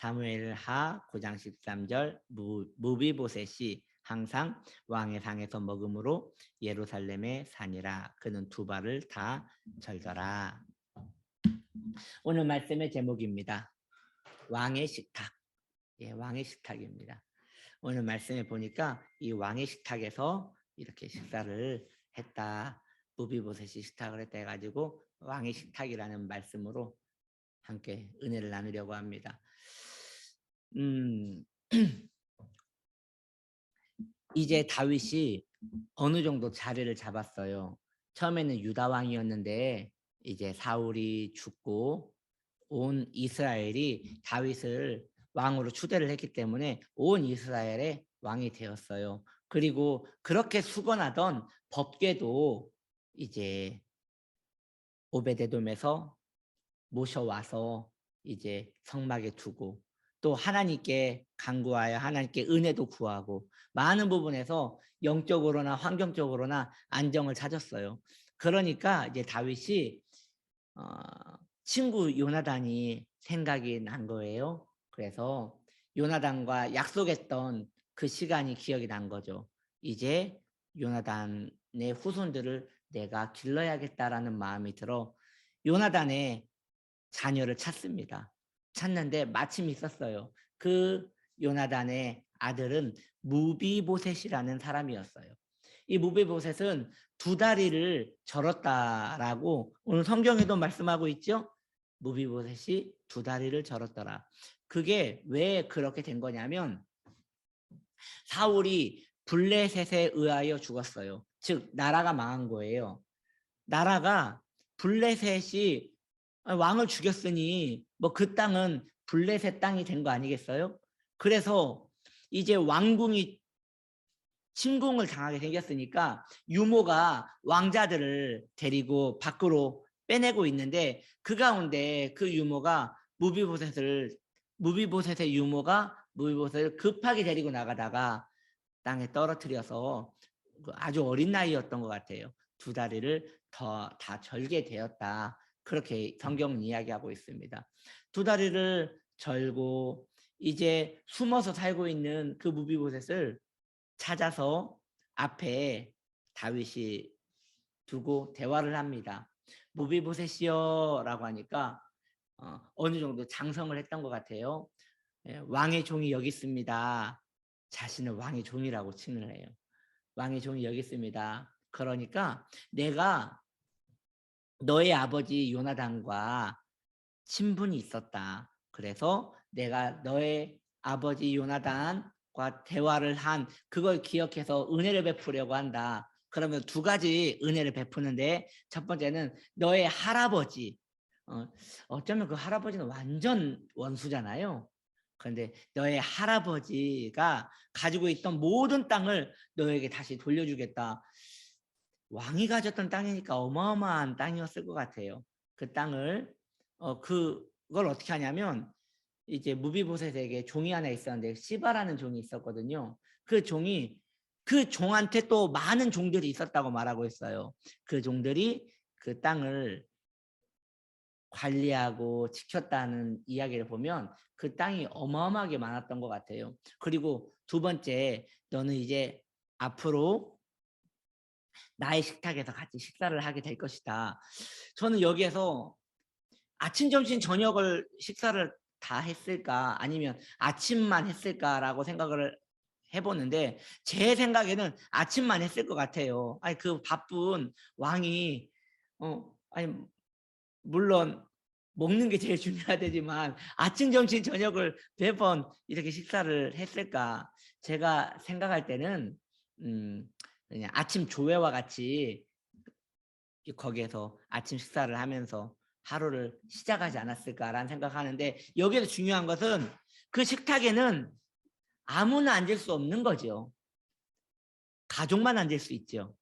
사무엘하 9장 13절 무비보셋이 항상 왕의 상에서 먹음으로 예루살렘에 사니라. 그는 두 발을 다 절더라. 오늘 말씀의 제목입니다. 왕의 식탁. 예, 왕의 식탁입니다. 오늘 말씀에 보니까 이 왕의 식탁에서 이렇게 식사를 했다. 무비보셋이 식탁을 했다 해가지고 왕의 식탁이라는 말씀으로 함께 은혜를 나누려고 합니다. 이제 다윗이 어느 정도 자리를 잡았어요. 처음에는 유다 왕이었는데 이제 사울이 죽고 온 이스라엘이 다윗을 왕으로 추대를 했기 때문에 온 이스라엘의 왕이 되었어요. 그리고 그렇게 수건하던 법궤도 이제 오베데돔에서 모셔와서 이제 성막에 두고 또 하나님께 간구하여 하나님께 은혜도 구하고 많은 부분에서 영적으로나 환경적으로나 안정을 찾았어요. 그러니까 이제 다윗이 친구 요나단이 생각이 난 거예요. 그래서 요나단과 약속했던 그 시간이 기억이 난 거죠. 이제 요나단의 후손들을 내가 길러야겠다라는 마음이 들어 요나단의 자녀를 찾습니다. 찾는데 마침 있었어요. 그 요나단의 아들은 무비보셋이라는 사람이었어요. 이 무비보셋은 두 다리를 절었다라고 오늘 성경에도 말씀하고 있죠. 무비보셋이 두 다리를 절었더라. 그게 왜 그렇게 된 거냐면 사울이 블레셋에 의하여 죽었어요. 즉 나라가 망한 거예요. 나라가 블레셋이 왕을 죽였으니 뭐 그 땅은 블레셋 땅이 된 거 아니겠어요? 그래서 이제 왕궁이 침공을 당하게 생겼으니까 유모가 왕자들을 데리고 밖으로 빼내고 있는데 그 가운데 그 유모가 무비보셋의 유모가 무비보셋을 급하게 데리고 나가다가 땅에 떨어뜨려서 아주 어린 나이였던 것 같아요. 두 다리를 다 절게 되었다. 그렇게 성경은 이야기하고 있습니다. 두 다리를 절고 이제 숨어서 살고 있는 그 무비보셋을 찾아서 앞에 다윗이 두고 대화를 합니다. 무비보셋이여 라고 하니까 어느 정도 장성을 했던 것 같아요. 왕의 종이 여기 있습니다. 자신을 왕의 종이라고 칭을 해요. 왕의 종이 여기 있습니다. 그러니까 내가 너의 아버지 요나단과 친분이 있었다. 그래서 내가 너의 아버지 요나단과 대화를 한 그걸 기억해서 은혜를 베푸려고 한다. 그러면 두 가지 은혜를 베푸는데 첫 번째는 너의 할아버지. 어쩌면 그 할아버지는 완전 원수잖아요. 그런데 너의 할아버지가 가지고 있던 모든 땅을 너에게 다시 돌려주겠다. 왕이 가졌던 땅이니까 어마어마한 땅이었을 것 같아요. 그 땅을 그걸 어떻게 하냐면 이제 무비보셋에게 종이 하나 있었는데 시바라는 종이 있었거든요. 그 종이 그 종한테 또 많은 종들이 있었다고 말하고 있어요. 그 종들이 그 땅을 관리하고 지켰다는 이야기를 보면 그 땅이 어마어마하게 많았던 것 같아요. 그리고 두 번째, 너는 이제 앞으로 나의 식탁에서 같이 식사를 하게 될 것이다. 저는 여기에서 아침, 점심, 저녁을 식사를 다 했을까 아니면 아침만 했을까라고 생각을 해보는데 제 생각에는 아침만 했을 것 같아요. 아니 그 바쁜 왕이 아니 물론 먹는 게 제일 중요하지만 아침, 점심, 저녁을 매번 이렇게 식사를 했을까? 제가 생각할 때는 그냥 아침 조회와 같이 거기에서 아침 식사를 하면서 하루를 시작하지 않았을까라는 생각하는데 여기서 중요한 것은 그 식탁에는 아무나 앉을 수 없는 거죠. 가족만 앉을 수 있죠.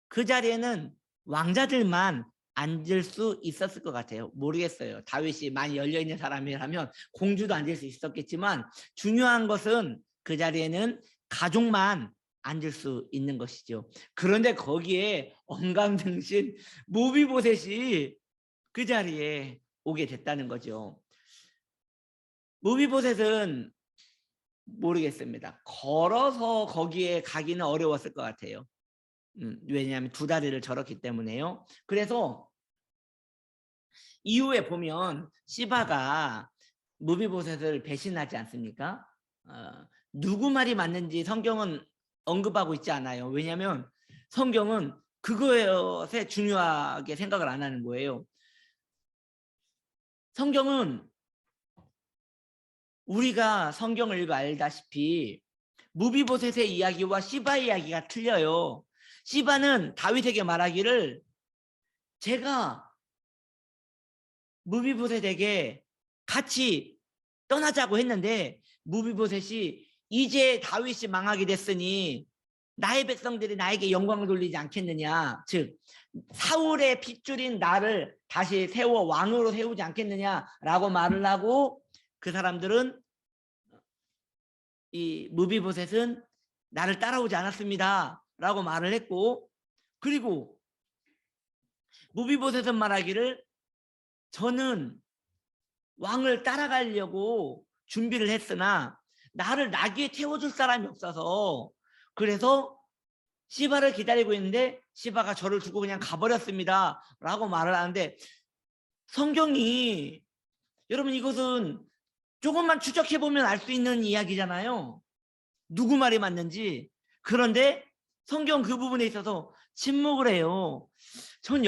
그 자리에는 왕자들만 앉을 수 있었을 것 같아요. 모르겠어요. 다윗이 많이 열려있는 사람이라면 공주도 앉을 수 있었겠지만 중요한 것은 그 자리에는 가족만 앉을 수 있는 것이죠. 그런데 거기에 언감등신 무비보셋이 그 자리에 오게 됐다는 거죠. 무비보셋은 모르겠습니다. 걸어서 거기에 가기는 어려웠을 것 같아요. 왜냐하면 두 다리를 절었기 때문에요. 그래서 이후에 보면 시바가 무비보셋을 배신하지 않습니까? 누구 말이 맞는지 성경은 언급하고 있지 않아요. 왜냐하면 성경은 그것에 중요하게 생각을 안 하는 거예요. 성경은 우리가 성경을 읽어 알다시피 무비보셋의 이야기와 시바의 이야기가 틀려요. 시바는 다윗에게 말하기를 제가 무비보셋에게 같이 떠나자고 했는데 무비보셋이 이제 다윗이 망하게 됐으니 나의 백성들이 나에게 영광을 돌리지 않겠느냐, 즉 사울의 핏줄인 나를 다시 세워 왕으로 세우지 않겠느냐라고 말을 하고 그 사람들은 이 무비보셋은 나를 따라오지 않았습니다 라고 말을 했고, 그리고 무비보셋은 말하기를 저는 왕을 따라가려고 준비를 했으나 나를 나귀에 태워줄 사람이 없어서 그래서 시바를 기다리고 있는데 시바가 저를 두고 그냥 가버렸습니다 라고 말을 하는데, 성경이 여러분 이것은 조금만 추적해보면 알 수 있는 이야기잖아요. 누구 말이 맞는지. 그런데 성경 그 부분에 있어서 침묵을 해요. 전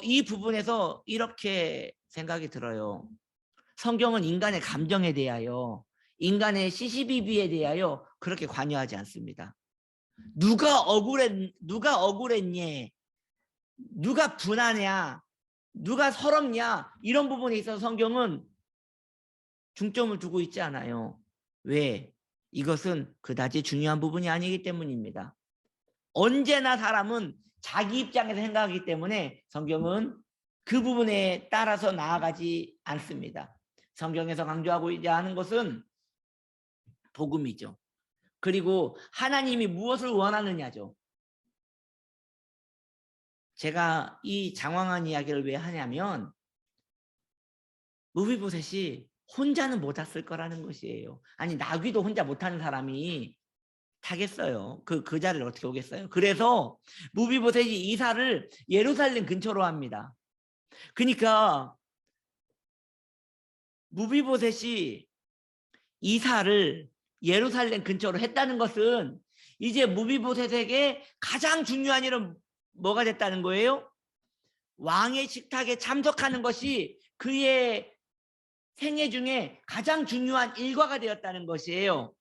이 부분에서 이렇게 생각이 들어요. 성경은 인간의 감정에 대하여, 인간의 시시비비에 대하여 그렇게 관여하지 않습니다. 누가 억울했니, 누가 분하냐, 누가 서럽냐, 이런 부분에 있어서 성경은 중점을 두고 있지 않아요. 왜? 이것은 그다지 중요한 부분이 아니기 때문입니다. 언제나 사람은 자기 입장에서 생각하기 때문에 성경은 그 부분에 따라서 나아가지 않습니다. 성경에서 강조하고자 하는 것은 복음이죠. 그리고 하나님이 무엇을 원하느냐죠. 제가 이 장황한 이야기를 왜 하냐면 무비보셋이 혼자는 못 탔을 거라는 것이에요. 아니 나귀도 혼자 못하는 사람이 타겠어요. 그 자리를 어떻게 오겠어요. 그래서 무비보셋이 이사를 예루살렘 근처로 합니다. 그러니까 무비보셋이 이사를 예루살렘 근처로 했다는 것은 이제 무비보셋에게 가장 중요한 일은 뭐가 됐다는 거예요? 왕의 식탁에 참석하는 것이 그의 생애 중에 가장 중요한 일과가 되었다는 것이에요.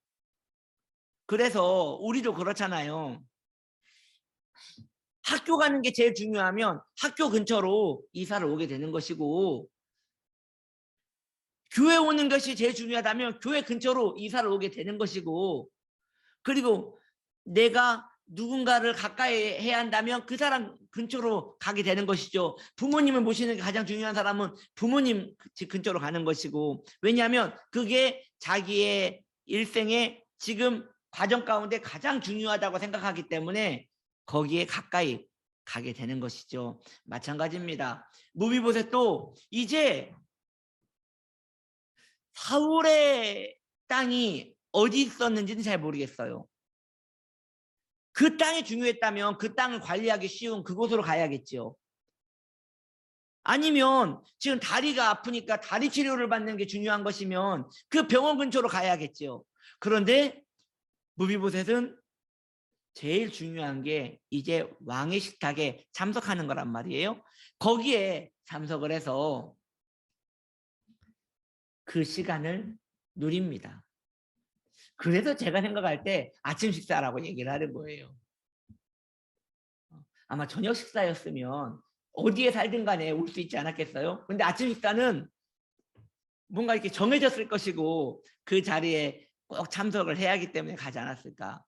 그래서 우리도 그렇잖아요. 학교 가는 게 제일 중요하면 학교 근처로 이사를 오게 되는 것이고, 교회 오는 것이 제일 중요하다면 교회 근처로 이사를 오게 되는 것이고, 그리고 내가 누군가를 가까이 해야 한다면 그 사람 근처로 가게 되는 것이죠. 부모님을 모시는 게 가장 중요한 사람은 부모님 집 근처로 가는 것이고, 왜냐하면 그게 자기의 일생의 지금 과정 가운데 가장 중요하다고 생각하기 때문에 거기에 가까이 가게 되는 것이죠. 마찬가지입니다. 무비보셋도 이제 사울의 땅이 어디 있었는지는 잘 모르겠어요. 그 땅이 중요했다면 그 땅을 관리하기 쉬운 그곳으로 가야겠죠. 아니면 지금 다리가 아프니까 다리 치료를 받는 게 중요한 것이면 그 병원 근처로 가야겠죠. 그런데 무비보셋은 제일 중요한 게 이제 왕의 식탁에 참석하는 거란 말이에요. 거기에 참석을 해서 그 시간을 누립니다. 그래서 제가 생각할 때 아침 식사라고 얘기를 하는 거예요. 아마 저녁 식사였으면 어디에 살든 간에 올 수 있지 않았겠어요? 근데 아침 식사는 뭔가 이렇게 정해졌을 것이고 그 자리에 꼭 참석을 해야 하기 때문에 가지 않았을까.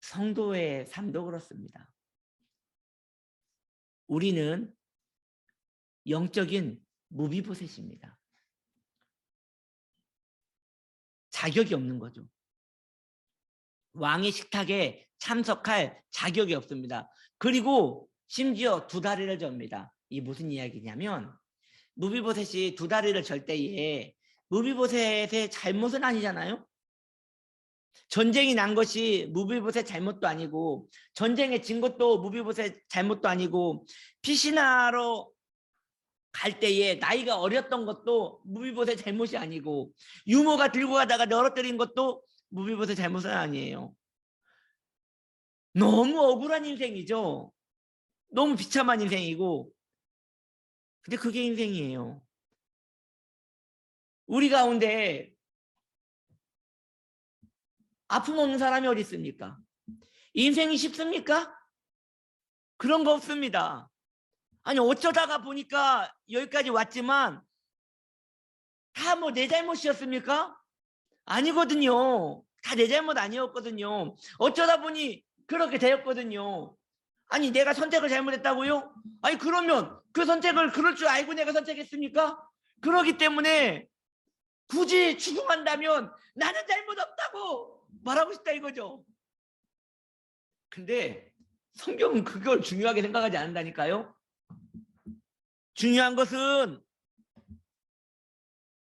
성도의 삶도 그렇습니다. 우리는 영적인 무비보셋입니다. 자격이 없는 거죠. 왕의 식탁에 참석할 자격이 없습니다. 그리고 심지어 두 다리를 접니다. 이게 무슨 이야기냐면 무비보셋이 두 다리를 절 때에 무비보셋의 잘못은 아니잖아요. 전쟁이 난 것이 무비보셋 잘못도 아니고 전쟁에 진 것도 무비보셋 잘못도 아니고 피신하러 갈 때에 나이가 어렸던 것도 무비보셋 잘못이 아니고 유모가 들고 가다가 떨어뜨린 것도 무비보셋 잘못은 아니에요. 너무 억울한 인생이죠. 너무 비참한 인생이고 근데 그게 인생이에요. 우리 가운데 아픔 없는 사람이 어디 있습니까? 인생이 쉽습니까? 그런 거 없습니다. 아니 어쩌다가 보니까 여기까지 왔지만 다 뭐 내 잘못이었습니까? 아니거든요. 다 내 잘못 아니었거든요. 어쩌다 보니 그렇게 되었거든요. 아니 내가 선택을 잘못했다고요? 아니 그러면 그 선택을 그럴 줄 알고 내가 선택했습니까? 그러기 때문에 굳이 추궁한다면 나는 잘못 없다고 말하고 싶다 이거죠. 근데 성경은 그걸 중요하게 생각하지 않는다니까요. 중요한 것은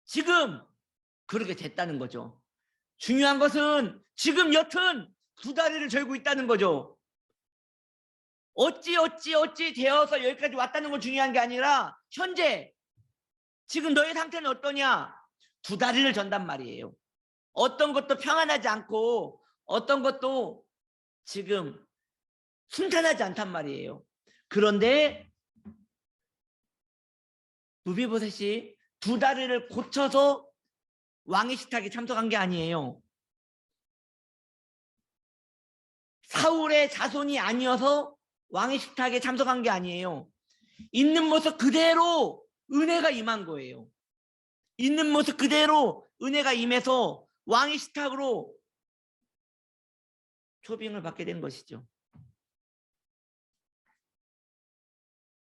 지금 그렇게 됐다는 거죠. 중요한 것은 지금 여튼 두 다리를 절고 있다는 거죠. 어찌 되어서 여기까지 왔다는 건 중요한 게 아니라 현재 지금 너의 상태는 어떠냐? 두 다리를 전단 말이에요. 어떤 것도 평안하지 않고 어떤 것도 지금 순탄하지 않단 말이에요. 그런데 무비보셋이 두 다리를 고쳐서 왕의 식탁에 참석한 게 아니에요. 사울의 자손이 아니어서 왕의 식탁에 참석한 게 아니에요. 있는 모습 그대로 은혜가 임한 거예요. 있는 모습 그대로 은혜가 임해서 왕의 식탁으로 초빙을 받게 된 것이죠.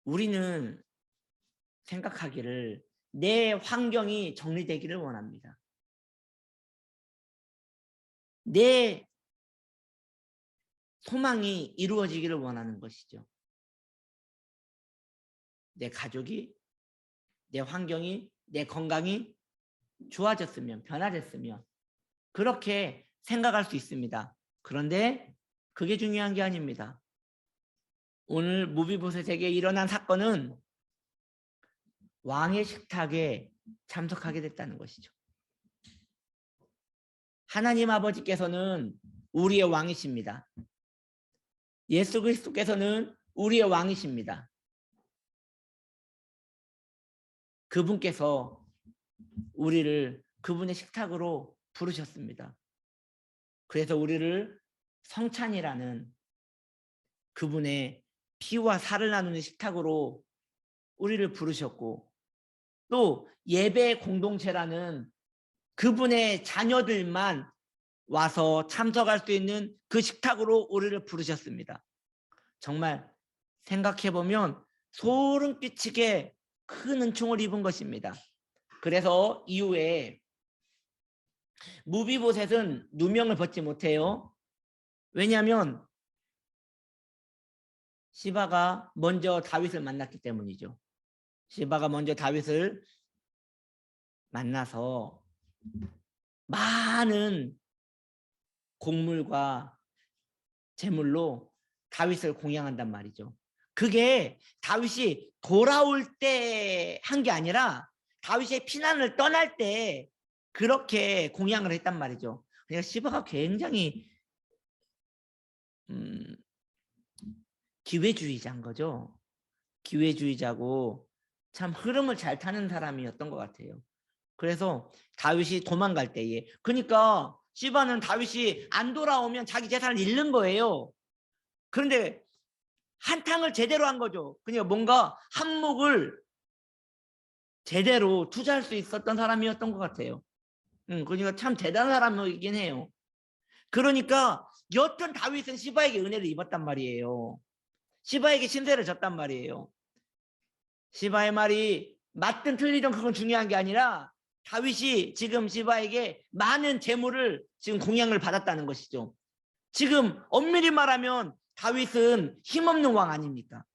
우리는 생각하기를 내 환경이 정리되기를 원합니다. 내 소망이 이루어지기를 원하는 것이죠. 내 가족이, 내 환경이, 내 건강이 좋아졌으면, 변화됐으면 그렇게 생각할 수 있습니다. 그런데 그게 중요한 게 아닙니다. 오늘 무비보셋에게 일어난 사건은 왕의 식탁에 참석하게 됐다는 것이죠. 하나님 아버지께서는 우리의 왕이십니다. 예수 그리스도께서는 우리의 왕이십니다. 그분께서 우리를 그분의 식탁으로 부르셨습니다. 그래서 우리를 성찬이라는 그분의 피와 살을 나누는 식탁으로 우리를 부르셨고 또 예배 공동체라는 그분의 자녀들만 와서 참석할 수 있는 그 식탁으로 우리를 부르셨습니다. 정말 생각해보면 소름 끼치게 큰 은총을 입은 것입니다. 그래서 이후에 무비보셋은 누명을 벗지 못해요. 왜냐하면 시바가 먼저 다윗을 만났기 때문이죠. 시바가 먼저 다윗을 만나서 많은 곡물과 제물로 다윗을 공양한단 말이죠. 그게 다윗이 돌아올 때 한 게 아니라 다윗의 피난을 떠날 때 그렇게 공양을 했단 말이죠. 그러니까 시바가 굉장히 기회주의자인 거죠. 기회주의자고 참 흐름을 잘 타는 사람이었던 것 같아요. 그래서 다윗이 도망갈 때에 그러니까 시바는 다윗이 안 돌아오면 자기 재산을 잃는 거예요. 그런데 한탕을 제대로 한 거죠. 그러니까 뭔가 한몫을 제대로 투자할 수 있었던 사람이었던 것 같아요. 그러니까 참 대단한 사람이긴 해요. 그러니까 여튼 다윗은 시바에게 은혜를 입었단 말이에요. 시바에게 신세를 졌단 말이에요. 시바의 말이 맞든 틀리든 그건 중요한 게 아니라 다윗이 지금 시바에게 많은 재물을 지금 공양을 받았다는 것이죠. 지금 엄밀히 말하면 다윗은 힘없는 왕 아닙니까?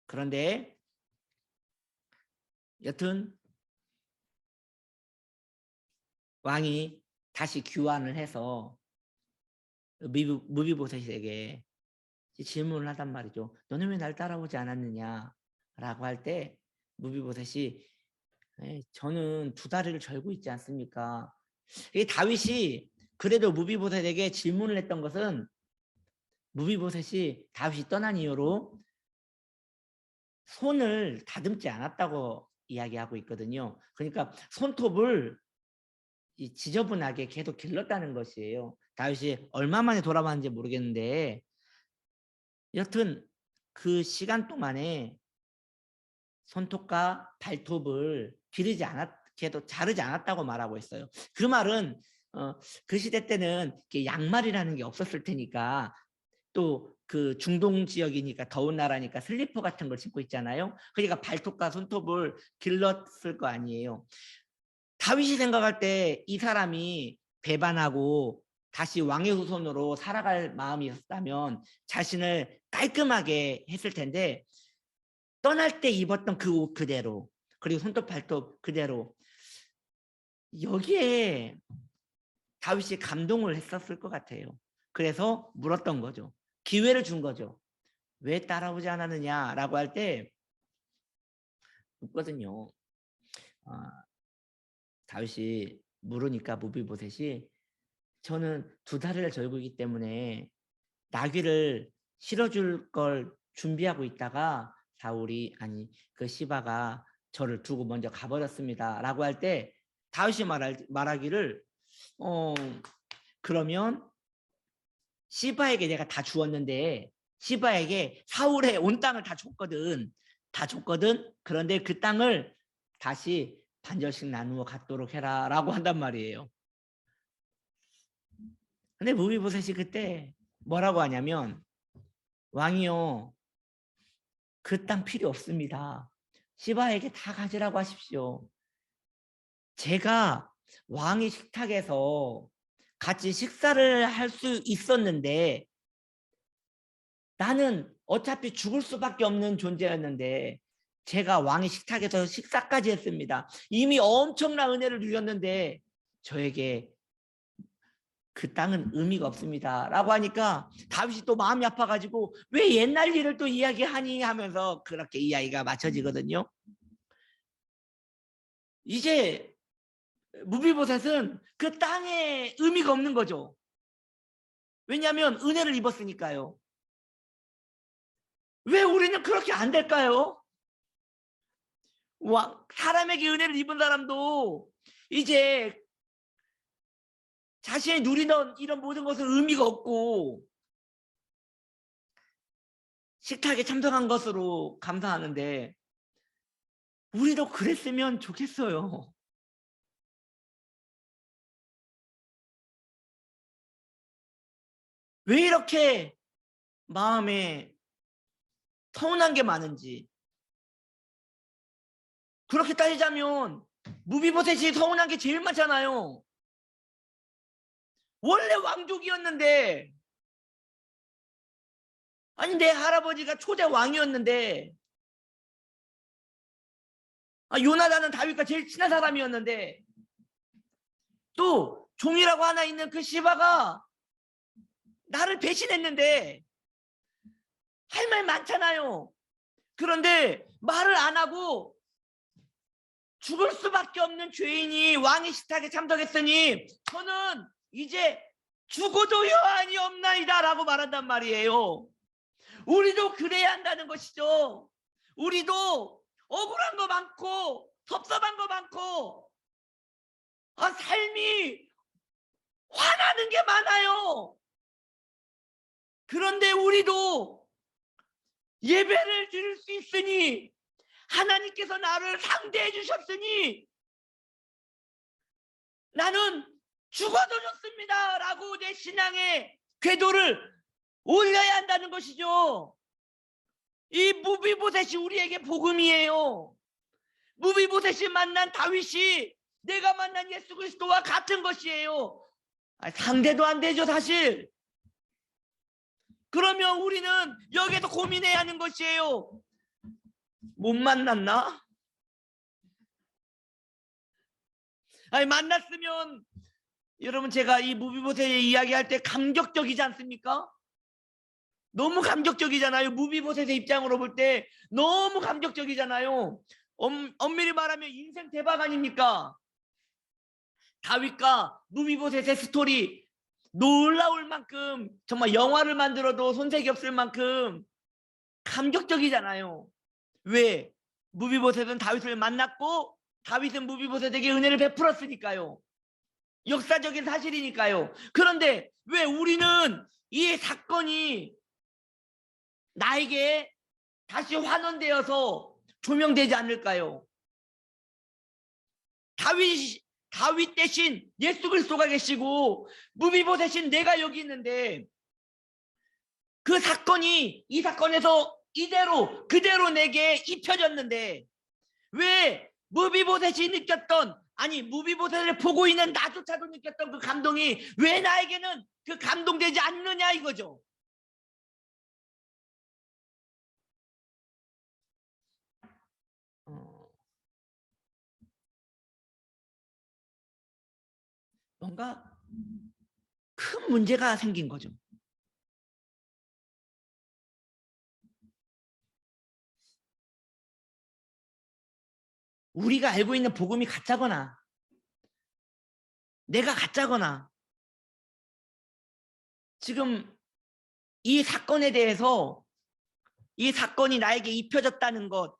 그런데 여튼 왕이 다시 귀환을 해서 무비보셋에게 질문을 하단 말이죠. 너는 왜 날 따라오지 않았느냐 라고 할 때 무비보셋이 저는 두 다리를 절고 있지 않습니까? 이 다윗이 그래도 무비보셋에게 질문을 했던 것은 무비보셋이 다윗이 떠난 이후로 손을 다듬지 않았다고 이야기하고 있거든요. 그러니까 손톱을 지저분하게 계속 길렀다는 것이에요. 다윗이 얼마 만에 돌아왔는지 모르겠는데 여튼 그 시간 동안에 손톱과 발톱을 기르지 않았게도 자르지 않았다고 말하고 있어요. 그 말은 그 시대 때는 양말이라는 게 없었을 테니까 또 그 중동 지역이니까 더운 나라니까 슬리퍼 같은 걸 신고 있잖아요. 그러니까 발톱과 손톱을 길렀을 거 아니에요. 다윗이 생각할 때 이 사람이 배반하고 다시 왕의 후손으로 살아갈 마음이 있었다면 자신을 깔끔하게 했을 텐데 떠날 때 입었던 그 옷 그대로 그리고 손톱 발톱 그대로 여기에 다윗이 감동을 했었을 것 같아요. 그래서 물었던 거죠. 기회를 준 거죠. 왜 따라오지 않았느냐라고 할 때 묻거든요. 다윗이 물으니까 무비보셋이 저는 두 다리를 절고 있기 때문에 나귀를 실어줄 걸 준비하고 있다가 사울이 아니 그 시바가 저를 두고 먼저 가버렸습니다 라고 할 때 다윗이 말하기를 그러면 시바에게 내가 다 주었는데 시바에게 사울의 온 땅을 다 줬거든. 그런데 그 땅을 다시 반절씩 나누어 갖도록 해라 라고 한단 말이에요. 근데 무비보셋이 그때 뭐라고 하냐면 왕이요 그 땅 필요 없습니다. 시바에게 다 가지라고 하십시오. 제가 왕의 식탁에서 같이 식사를 할 수 있었는데 나는 어차피 죽을 수밖에 없는 존재였는데 제가 왕의 식탁에서 식사까지 했습니다. 이미 엄청난 은혜를 주셨는데 저에게 그 땅은 의미가 없습니다 라고 하니까 다윗이 또 마음이 아파가지고 왜 옛날 일을 또 이야기하니 하면서 그렇게 이야기가 맞춰지거든요. 이제 무비보셋은 그 땅에 의미가 없는 거죠. 왜냐하면 은혜를 입었으니까요. 왜 우리는 그렇게 안 될까요? 사람에게 은혜를 입은 사람도 이제 자신이 누리던 이런 모든 것은 의미가 없고 식탁에 참석한 것으로 감사하는데 우리도 그랬으면 좋겠어요. 왜 이렇게 마음에 서운한 게 많은지. 그렇게 따지자면 무비보셋이 서운한 게 제일 많잖아요. 원래 왕족이었는데 아니 내 할아버지가 초대 왕이었는데 요나단은 다윗과 제일 친한 사람이었는데 또 종이라고 하나 있는 그 시바가 나를 배신했는데 할 말 많잖아요. 그런데 말을 안 하고 죽을 수밖에 없는 죄인이 왕의 식탁에 참석했으니 저는 이제 죽어도 여한이 없나이다 라고 말한단 말이에요. 우리도 그래야 한다는 것이죠. 우리도 억울한 거 많고 섭섭한 거 많고 삶이 화나는 게 많아요. 그런데 우리도 예배를 드릴 수 있으니 하나님께서 나를 상대해 주셨으니 나는 죽어도 좋습니다 라고 내 신앙의 궤도를 올려야 한다는 것이죠. 이 무비보셋이 우리에게 복음이에요. 무비보셋이 만난 다윗이 내가 만난 예수 그리스도와 같은 것이에요. 상대도 안 되죠 사실. 그러면 우리는 여기에서 고민해야 하는 것이에요. 못 만났나? 아니 만났으면 여러분 제가 이 무비보셋의 이야기할 때 감격적이지 않습니까? 너무 감격적이잖아요. 무비보셋의 입장으로 볼 때 너무 감격적이잖아요. 엄밀히 말하면 인생 대박 아닙니까? 다윗과 무비보셋의 스토리 놀라울 만큼 정말 영화를 만들어도 손색이 없을 만큼 감격적이잖아요. 왜? 무비보셋은 다윗을 만났고 다윗은 무비보셋에게 은혜를 베풀었으니까요. 역사적인 사실이니까요. 그런데 왜 우리는 이 사건이 나에게 다시 환원되어서 조명되지 않을까요? 다윗 대신 예수 그리스도가 계시고 무비보셋인 내가 여기 있는데 그 사건이 이 사건에서 이대로 그대로 내게 입혀졌는데 왜 무비보셋이 느꼈던 아니 무비보셋을 보고 있는 나조차도 느꼈던 그 감동이 왜 나에게는 그 감동되지 않느냐 이거죠. 뭔가 큰 문제가 생긴 거죠. 우리가 알고 있는 복음이 가짜거나 내가 가짜거나 지금 이 사건에 대해서 이 사건이 나에게 입혀졌다는 것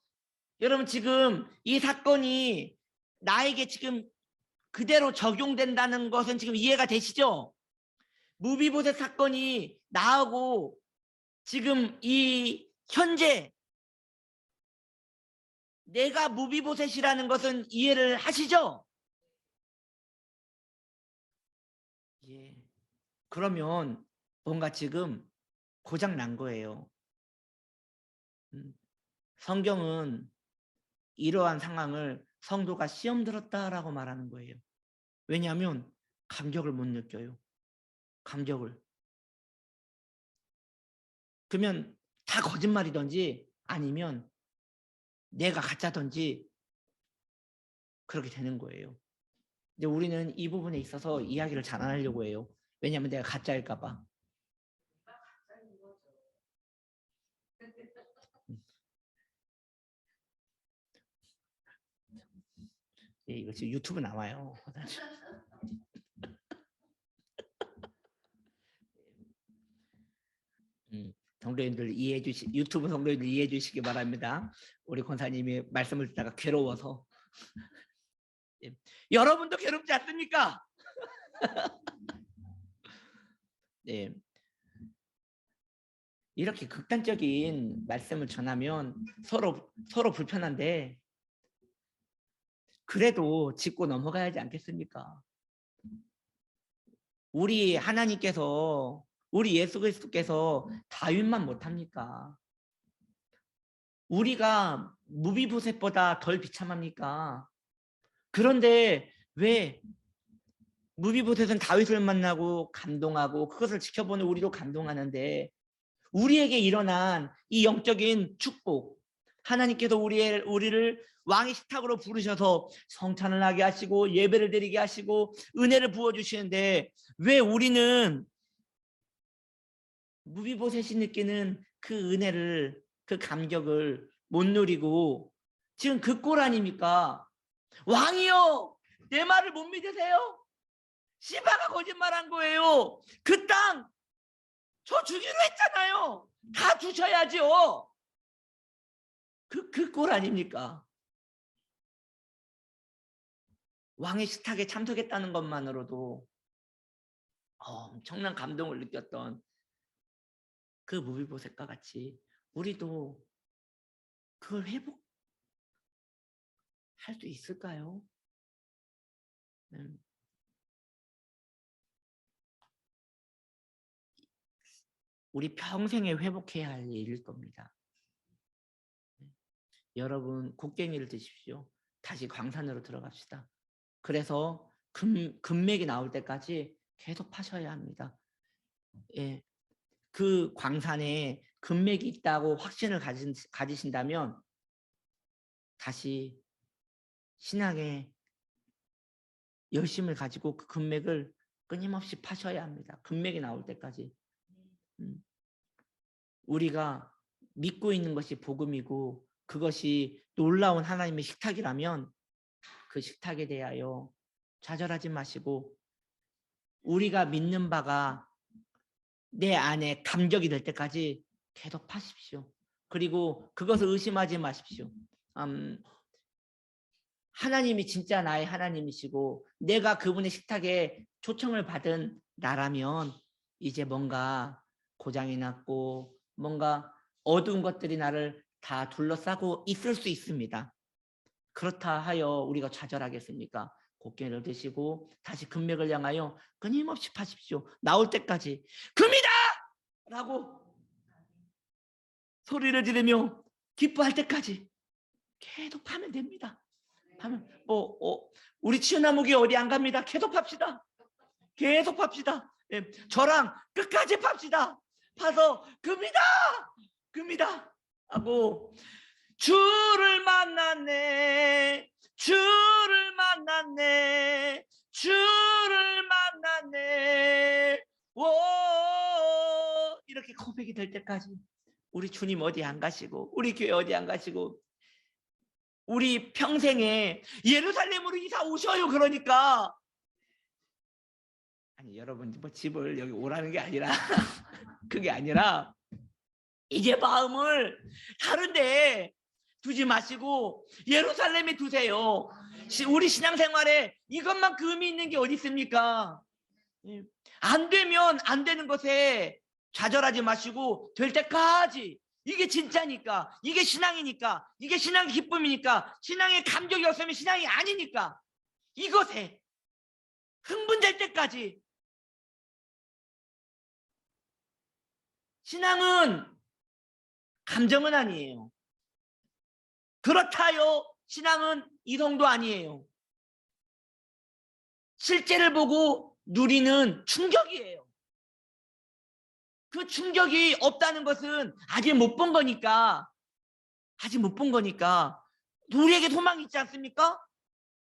여러분 지금 이 사건이 나에게 지금 그대로 적용된다는 것은 지금 이해가 되시죠? 무비보셋 사건이 나하고 지금 이 현재 내가 무비보셋이라는 것은 이해를 하시죠? 예. 그러면 뭔가 지금 고장 난 거예요. 성경은 이러한 상황을 성도가 시험 들었다라고 말하는 거예요. 왜냐하면 감격을 못 느껴요. 감격을. 그러면 다 거짓말이든지 아니면 내가 가짜든지 그렇게 되는 거예요. 근데 우리는 이 부분에 있어서 이야기를 잘 안 하려고 해요. 왜냐하면 내가 가짜일까 봐. 예, 이거 지금 유튜브 나와요. 성도님들 이해해 주시 유튜브 성도님들 이해해 주시기 바랍니다. 우리 권사님이 말씀을 듣다가 괴로워서 예. 여러분도 괴롭지 않습니까? 네. 이렇게 극단적인 말씀을 전하면 서로 불편한데 그래도 짚고 넘어가야지 않겠습니까? 우리 하나님께서 우리 예수 그리스도께서 다윗만 못합니까? 우리가 무비보셋보다 덜 비참합니까? 그런데 왜 무비보셋은 다윗을 만나고 감동하고 그것을 지켜보는 우리도 감동하는데 우리에게 일어난 이 영적인 축복 하나님께서 우리를 왕의 식탁으로 부르셔서 성찬을 하게 하시고 예배를 드리게 하시고 은혜를 부어주시는데 왜 우리는 무비보셋이 느끼는 그 은혜를 그 감격을 못 누리고 지금 그 꼴 아닙니까? 왕이요 내 말을 못 믿으세요? 시바가 거짓말한 거예요. 그 땅 저 주기로 했잖아요. 다 주셔야죠. 그 꼴 아닙니까? 왕의 식탁에 참석했다는 것만으로도 엄청난 감동을 느꼈던 그 무비보셋과 같이 우리도 그걸 회복할 수 있을까요? 우리 평생에 회복해야 할 일일 겁니다. 여러분 곡괭이를 드십시오. 다시 광산으로 들어갑시다. 그래서 금맥이 나올 때까지 계속 파셔야 합니다. 예, 그 광산에 금맥이 있다고 확신을 가지신다면 다시 신앙의 열심을 가지고 그 금맥을 끊임없이 파셔야 합니다. 금맥이 나올 때까지. 우리가 믿고 있는 것이 복음이고 그것이 놀라운 하나님의 식탁이라면 그 식탁에 대하여 좌절하지 마시고 우리가 믿는 바가 내 안에 감격이 될 때까지 계속 파십시오. 그리고 그것을 의심하지 마십시오. 하나님이 진짜 나의 하나님이시고 내가 그분의 식탁에 초청을 받은 나라면 이제 뭔가 고장이 났고 뭔가 어두운 것들이 나를 다 둘러싸고 있을 수 있습니다. 그렇다 하여 우리가 좌절하겠습니까? 곡괭이를 드시고 다시 금맥을 향하여 끊임없이 파십시오. 나올 때까지 금이다! 라고 소리를 지르며 기뻐할 때까지 계속 파면 됩니다. 파면 우리 치유나무기 어디 안 갑니다. 계속 팝시다. 계속 팝시다. 예, 저랑 끝까지 팝시다. 파서 금이다! 금이다! 하고 주를 만났네. 주를 만났네. 주를 만났네. 오! 이렇게 고백이 될 때까지 우리 주님 어디 안 가시고 우리 교회 어디 안 가시고 우리 평생에 예루살렘으로 이사 오셔요. 그러니까 아니 여러분 뭐 집을 여기 오라는 게 아니라 그게 아니라 이제 마음을 다른 데 두지 마시고 예루살렘에 두세요. 우리 신앙생활에 이것만큼 의미 있는 게 어디 있습니까? 안 되면 안 되는 것에 좌절하지 마시고 될 때까지 이게 진짜니까 이게 신앙이니까 이게 신앙의 기쁨이니까 신앙의 감격이 없으면 신앙이 아니니까 이것에 흥분될 때까지 신앙은 감정은 아니에요. 그렇다요 신앙은 이성도 아니에요. 실제를 보고 누리는 충격이에요. 그 충격이 없다는 것은 아직 못 본 거니까 우리에게 소망이 있지 않습니까?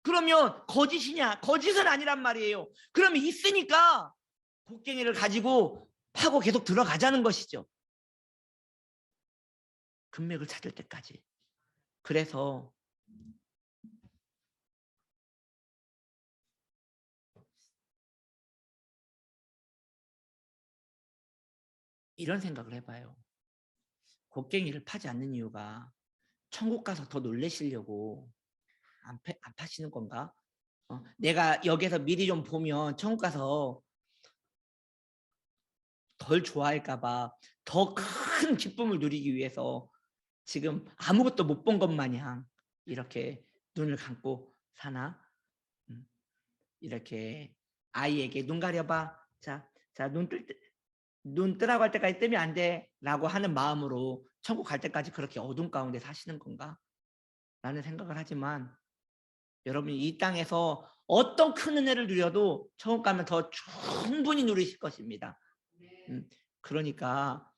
그러면 거짓이냐? 거짓은 아니란 말이에요. 그러면 있으니까 곡괭이를 가지고 파고 계속 들어가자는 것이죠. 금맥을 찾을 때까지. 그래서 이런 생각을 해봐요. 곡괭이를 파지 않는 이유가 천국 가서 더 놀라시려고 안 파시는 건가? 내가 여기서 미리 좀 보면 천국 가서 덜 좋아할까 봐 더 큰 기쁨을 누리기 위해서 지금 아무것도 못 본 것 마냥 이렇게 눈을 감고 사나? 이렇게 아이에게 눈 가려봐. 자, 눈 뜨라고 할 때까지 뜨면 안 돼 라고 하는 마음으로 천국 갈 때까지 그렇게 어둠 가운데 사시는 건가? 라는 생각을 하지만 여러분이 이 땅에서 어떤 큰 은혜를 누려도 천국 가면 더 충분히 누리실 것입니다. 그러니까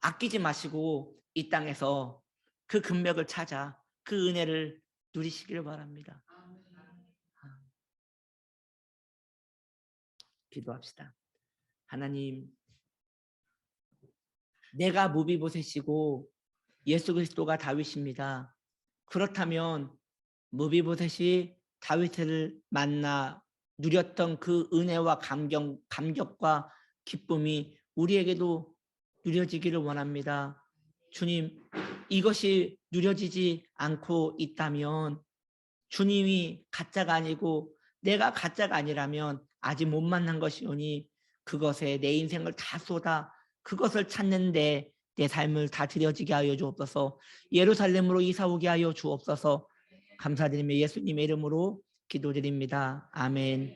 아끼지 마시고 이 땅에서 그 금맥을 찾아 그 은혜를 누리시길 바랍니다. 기도합시다. 하나님, 내가 무비보셋이고 예수 그리스도가 다윗입니다. 그렇다면 무비보셋이 다윗을 만나 누렸던 그 은혜와 감격과 기쁨이 우리에게도 누려지기를 원합니다. 주님, 이것이 누려지지 않고 있다면 주님이 가짜가 아니고 내가 가짜가 아니라면 아직 못 만난 것이오니 그것에 내 인생을 다 쏟아 그것을 찾는데 내 삶을 다 드려지게 하여 주옵소서. 예루살렘으로 이사 오게 하여 주옵소서. 감사드리며 예수님의 이름으로 기도드립니다. 아멘.